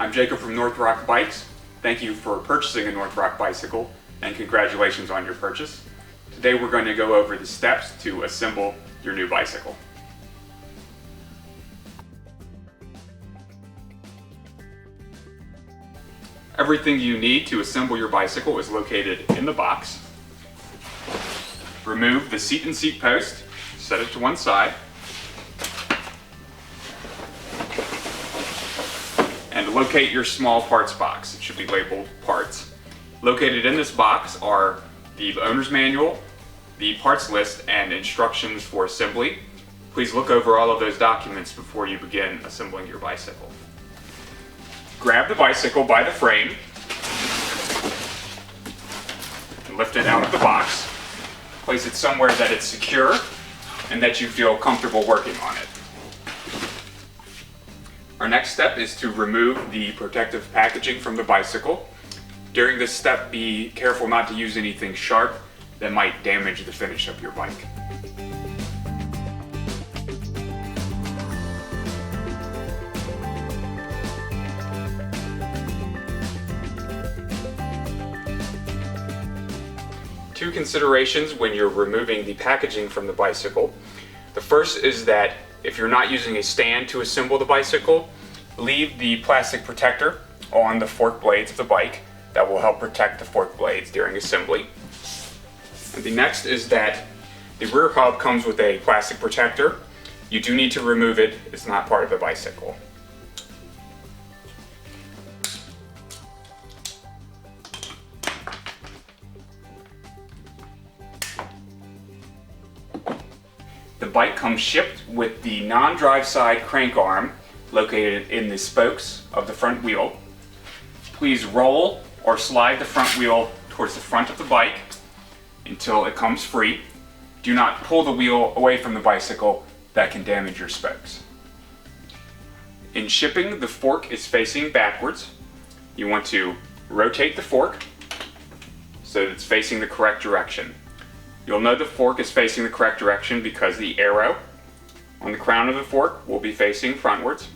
I'm Jacob from Northrock Bikes. Thank you for purchasing a Northrock bicycle and congratulations on your purchase. Today we're going to go over the steps to assemble your new bicycle. Everything you need to assemble your bicycle is located in the box. Remove the seat and seat post, set it to one side, and locate your small parts box. It should be labeled parts. Located in this box are the owner's manual, the parts list, and instructions for assembly. Please look over all of those documents before you begin assembling your bicycle. Grab the bicycle by the frame and lift it out of the box. Place it somewhere that it's secure and that you feel comfortable working on it. Our next step is to remove the protective packaging from the bicycle. During this step, be careful not to use anything sharp that might damage the finish of your bike. Two considerations when you're removing the packaging from the bicycle. The first is that if you're not using a stand to assemble the bicycle, leave the plastic protector on the fork blades of the bike. That will help protect the fork blades during assembly. And the next is that the rear hub comes with a plastic protector. You do need to remove it. It's not part of the bicycle. The bike comes shipped with the non-drive side crank arm located in the spokes of the front wheel. Please roll or slide the front wheel towards the front of the bike until it comes free. Do not pull the wheel away from the bicycle. That can damage your spokes. In shipping, the fork is facing backwards. You want to rotate the fork so that it's facing the correct direction. You'll know the fork is facing the correct direction because the arrow on the crown of the fork will be facing frontwards.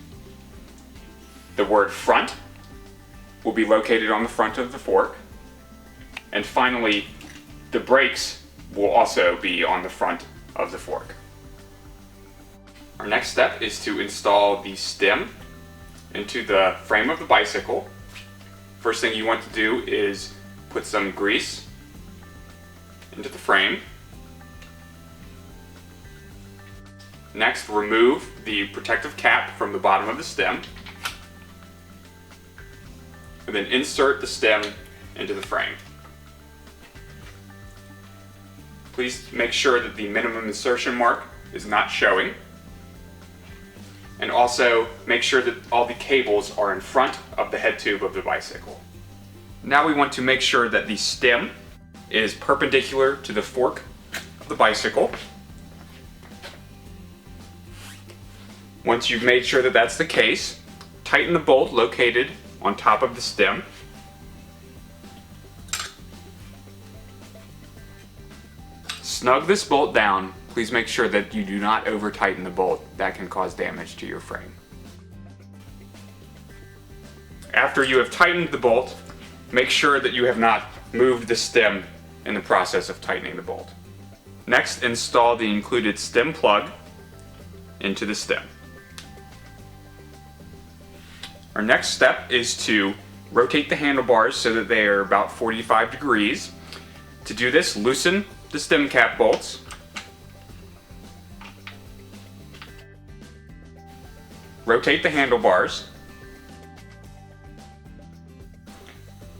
The word front will be located on the front of the fork. And finally, the brakes will also be on the front of the fork. Our next step is to install the stem into the frame of the bicycle. First thing you want to do is put some grease into the frame. Next, remove the protective cap from the bottom of the stem. And then insert the stem into the frame. Please make sure that the minimum insertion mark is not showing. And also make sure that all the cables are in front of the head tube of the bicycle. Now we want to make sure that the stem is perpendicular to the fork of the bicycle. Once you've made sure that that's the case, tighten the bolt located on top of the stem. Snug this bolt down. Please make sure that you do not over tighten the bolt. That can cause damage to your frame. After you have tightened the bolt, make sure that you have not moved the stem in the process of tightening the bolt. Next, install the included stem plug into the stem. Our next step is to rotate the handlebars so that they are about 45 degrees. To do this, loosen the stem cap bolts. Rotate the handlebars.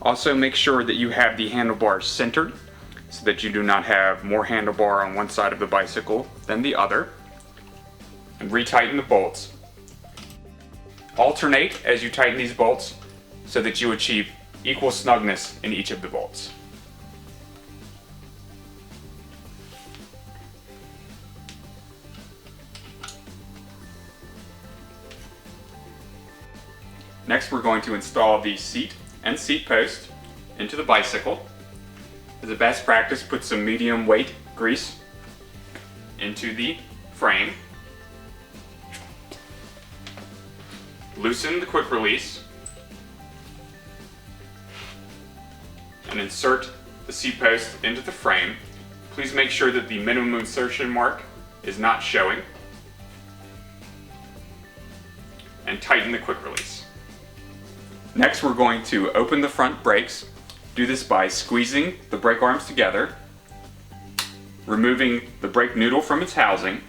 Also make sure that you have the handlebars centered so that you do not have more handlebar on one side of the bicycle than the other. And retighten the bolts. Alternate as you tighten these bolts so that you achieve equal snugness in each of the bolts. Next, we're going to install the seat and seat post into the bicycle. As a best practice, put some medium weight grease into the frame. Loosen the quick release and insert the seat post into the frame. Please make sure that the minimum insertion mark is not showing. And tighten the quick release. Next, we're going to open the front brakes. Do this by squeezing the brake arms together, removing the brake noodle from its housing,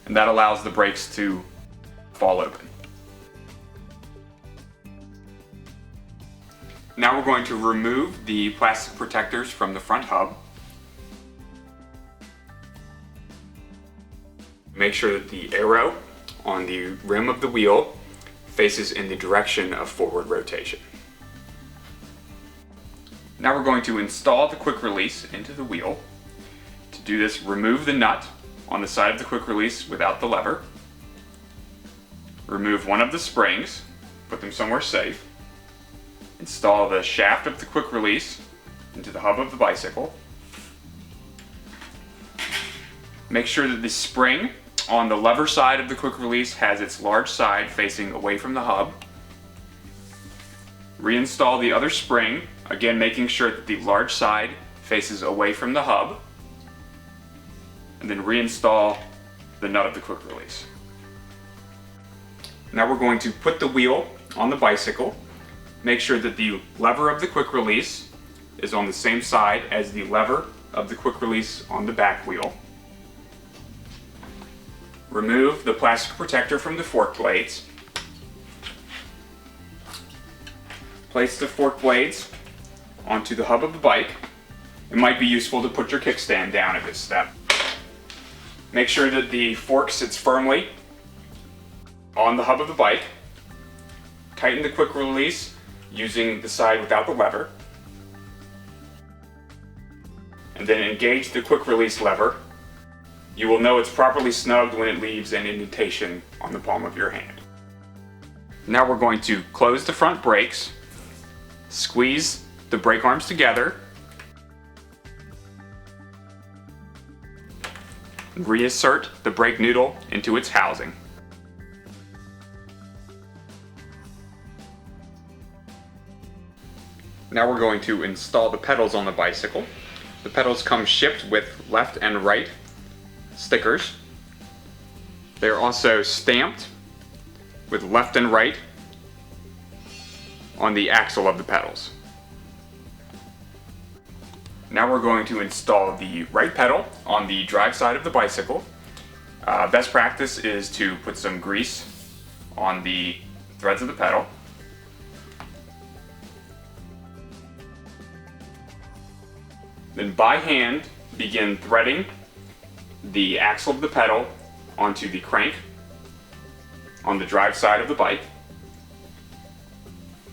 and that allows the brakes to fall open. Now we're going to remove the plastic protectors from the front hub. Make sure that the arrow on the rim of the wheel faces in the direction of forward rotation. Now we're going to install the quick release into the wheel. To do this, remove the nut on the side of the quick release without the lever. Remove one of the springs, put them somewhere safe. Install the shaft of the quick release into the hub of the bicycle. Make sure that the spring on the lever side of the quick release has its large side facing away from the hub. Reinstall the other spring, again making sure that the large side faces away from the hub. And then reinstall the nut of the quick release. Now we're going to put the wheel on the bicycle. Make sure that the lever of the quick release is on the same side as the lever of the quick release on the back wheel. Remove the plastic protector from the fork blades. Place the fork blades onto the hub of the bike. It might be useful to put your kickstand down at this step. Make sure that the fork sits firmly on the hub of the bike. Tighten the quick release using the side without the lever. And then engage the quick release lever. You will know it's properly snugged when it leaves an indentation on the palm of your hand. Now we're going to close the front brakes, squeeze the brake arms together, reinsert the brake noodle into its housing. Now we're going to install the pedals on the bicycle. The pedals come shipped with left and right stickers. They're also stamped with left and right on the axle of the pedals. Now we're going to install the right pedal on the drive side of the bicycle. Best practice is to put some grease on the threads of the pedal. Then by hand, begin threading the axle of the pedal onto the crank on the drive side of the bike.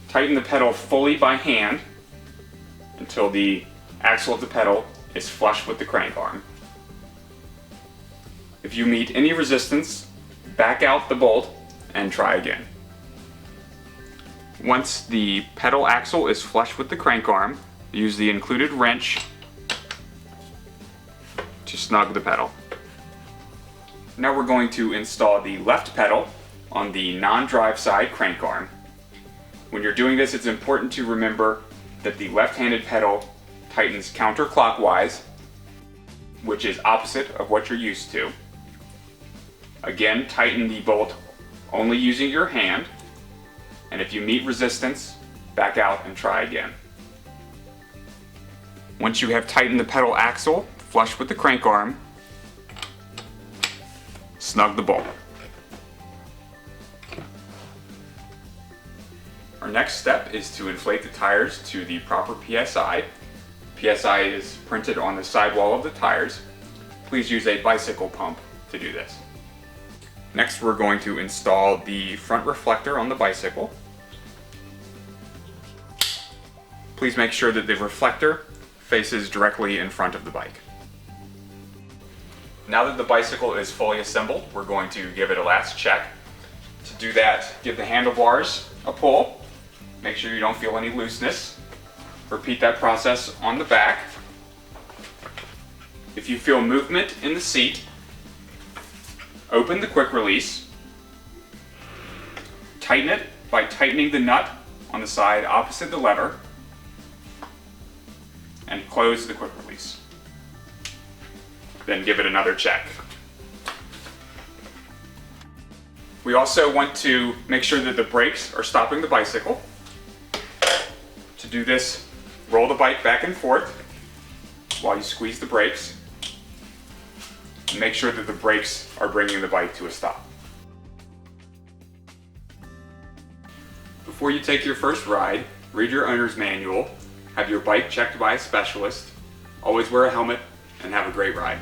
Tighten the pedal fully by hand until the axle of the pedal is flush with the crank arm. If you meet any resistance, back out the bolt and try again. Once the pedal axle is flush with the crank arm, use the included wrench to snug the pedal. Now we're going to install the left pedal on the non-drive side crank arm. When you're doing this, it's important to remember that the left-handed pedal tightens counterclockwise, which is opposite of what you're used to. Again, tighten the bolt only using your hand, and if you meet resistance, back out and try again. Once you have tightened the pedal axle flush with the crank arm, snug the bolt. Our next step is to inflate the tires to the proper PSI. PSI is printed on the sidewall of the tires. Please use a bicycle pump to do this. Next, we're going to install the front reflector on the bicycle. Please make sure that the reflector faces directly in front of the bike. Now that the bicycle is fully assembled, we're going to give it a last check. To do that, give the handlebars a pull. Make sure you don't feel any looseness. Repeat that process on the back. If you feel movement in the seat, open the quick release. Tighten it by tightening the nut on the side opposite the lever. and close the quick release. Then give it another check. We also want to make sure that the brakes are stopping the bicycle. To do this, roll the bike back and forth while you squeeze the brakes. And make sure that the brakes are bringing the bike to a stop. Before you take your first ride, read your owner's manual, have your bike checked by a specialist, always wear a helmet, and have a great ride.